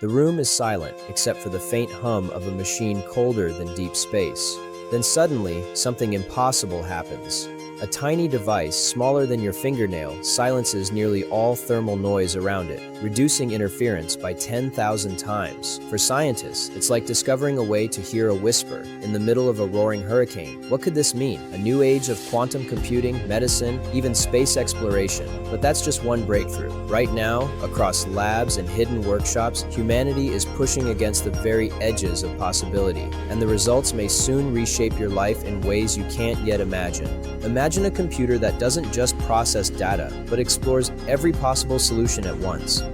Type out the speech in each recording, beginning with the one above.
The room is silent, except for the faint hum of a machine colder than deep space. Then suddenly, something impossible happens. A tiny device, smaller than your fingernail, silences nearly all thermal noise around it, reducing interference by 10,000 times. For scientists, it's like discovering a way to hear a whisper in the middle of a roaring hurricane. What could this mean? A new age of quantum computing, medicine, even space exploration. But that's just one breakthrough. Right now, across labs and hidden workshops, humanity is pushing against the very edges of possibility, and the results may soon reshape your life in ways you can't yet imagine. Imagine a computer that doesn't just process data, but explores every possible solution at once.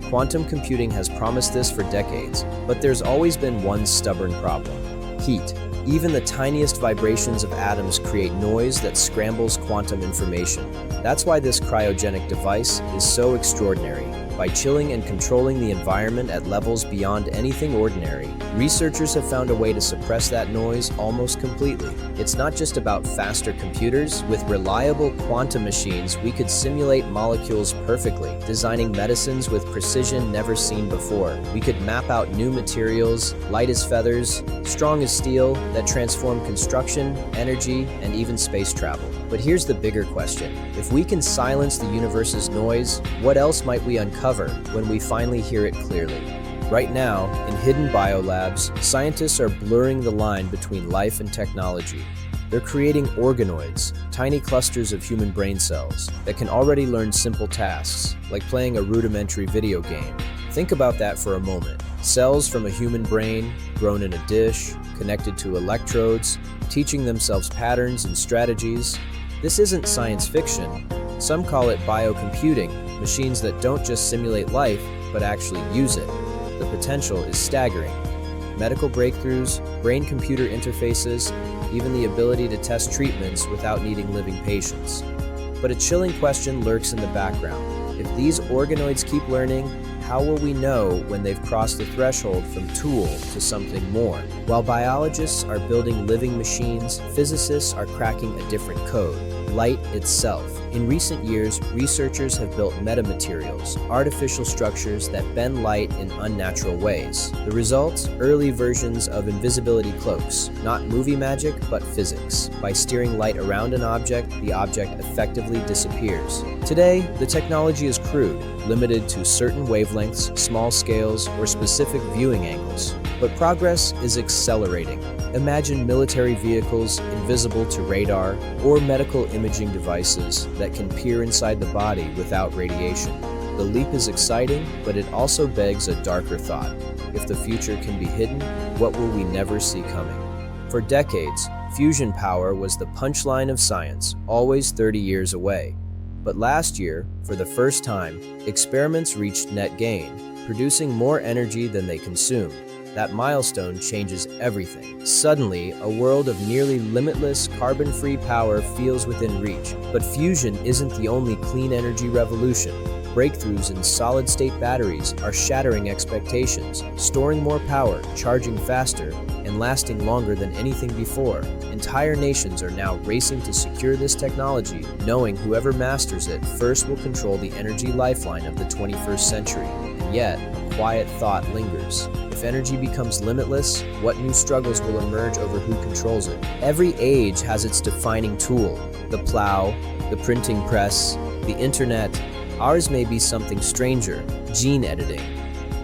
Quantum computing has promised this for decades, but there's always been one stubborn problem: heat. Even the tiniest vibrations of atoms create noise that scrambles quantum information. That's why this cryogenic device is so extraordinary. By chilling and controlling the environment at levels beyond anything ordinary, researchers have found a way to suppress that noise almost completely. It's not just about faster computers. With reliable quantum machines, we could simulate molecules perfectly, designing medicines with precision never seen before. We could map out new materials, light as feathers, strong as steel, that transform construction, energy, and even space travel. But here's the bigger question. If we can silence the universe's noise, what else might we uncover when we finally hear it clearly? Right now, in hidden biolabs, scientists are blurring the line between life and technology. They're creating organoids, tiny clusters of human brain cells that can already learn simple tasks, like playing a rudimentary video game. Think about that for a moment. Cells from a human brain, grown in a dish, connected to electrodes, teaching themselves patterns and strategies. This isn't science fiction. Some call it biocomputing, machines that don't just simulate life, but actually use it. The potential is staggering. Medical breakthroughs, brain-computer interfaces, even the ability to test treatments without needing living patients. But a chilling question lurks in the background. If these organoids keep learning, how will we know when they've crossed the threshold from tool to something more? While biologists are building living machines, physicists are cracking a different code: light itself. In recent years, researchers have built metamaterials, artificial structures that bend light in unnatural ways. The result? Early versions of invisibility cloaks, not movie magic, but physics. By steering light around an object, the object effectively disappears. Today, the technology is crude, limited to certain wavelengths, small scales, or specific viewing angles. But progress is accelerating. Imagine military vehicles invisible to radar, or medical imaging devices that can peer inside the body without radiation. The leap is exciting, but it also begs a darker thought. If the future can be hidden, what will we never see coming? For decades, fusion power was the punchline of science, always 30 years away. But last year, for the first time, experiments reached net gain, producing more energy than they consumed. That milestone changes everything. Suddenly, a world of nearly limitless carbon-free power feels within reach. But fusion isn't the only clean energy revolution. Breakthroughs in solid-state batteries are shattering expectations, storing more power, charging faster, and lasting longer than anything before. Entire nations are now racing to secure this technology, knowing whoever masters it first will control the energy lifeline of the 21st century. And yet, a quiet thought lingers. If energy becomes limitless, what new struggles will emerge over who controls it? Every age has its defining tool: the plow, the printing press, the internet. Ours may be something stranger: gene editing.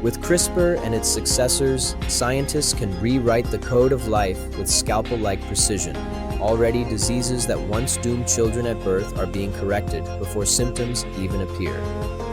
With CRISPR and its successors, scientists can rewrite the code of life with scalpel-like precision. Already, diseases that once doomed children at birth are being corrected before symptoms even appear.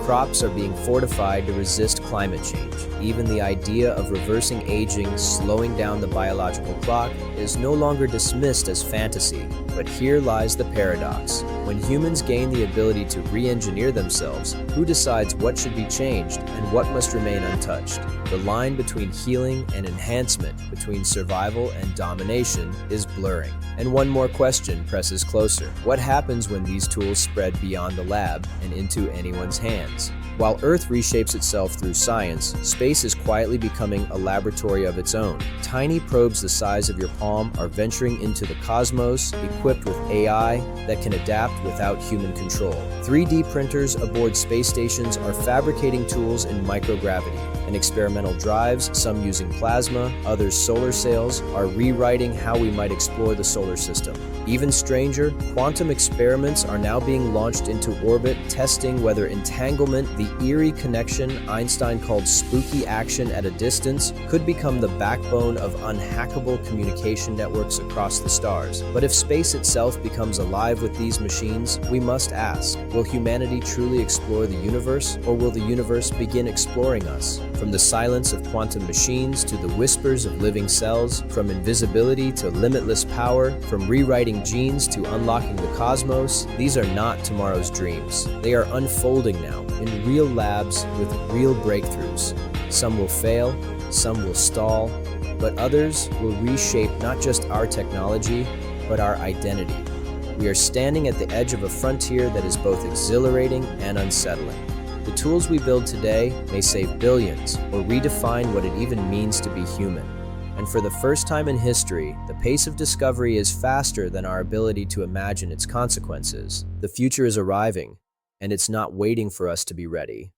Crops are being fortified to resist climate change. Even the idea of reversing aging, slowing down the biological clock, is no longer dismissed as fantasy. But here lies the paradox. When humans gain the ability to re-engineer themselves, who decides what should be changed and what must remain untouched? The line between healing and enhancement, between survival and domination, is blurring. And one more question presses closer. What happens when these tools spread beyond the lab and into anyone's hands? While Earth reshapes itself through science, space is quietly becoming a laboratory of its own. Tiny probes the size of your palm are venturing into the cosmos, equipped with AI that can adapt without human control. 3D printers aboard space stations are fabricating tools in microgravity, and experimental drives, some using plasma, others solar sails, are rewriting how we might explore the solar system. Even stranger, quantum experiments are now being launched into orbit, testing whether entanglement, the eerie connection Einstein called spooky action at a distance, could become the backbone of unhackable communication networks across the stars. But if space itself becomes alive with these machines, we must ask, will humanity truly explore the universe, or will the universe begin exploring us? From the silence of quantum machines to the whispers of living cells, from invisibility to limitless power, from rewriting genes to unlocking the cosmos, these are not tomorrow's dreams. They are unfolding now, in real labs with real breakthroughs. Some will fail, some will stall, but others will reshape not just our technology, but our identity. We are standing at the edge of a frontier that is both exhilarating and unsettling. The tools we build today may save billions or redefine what it even means to be human. And for the first time in history, the pace of discovery is faster than our ability to imagine its consequences. The future is arriving, and it's not waiting for us to be ready.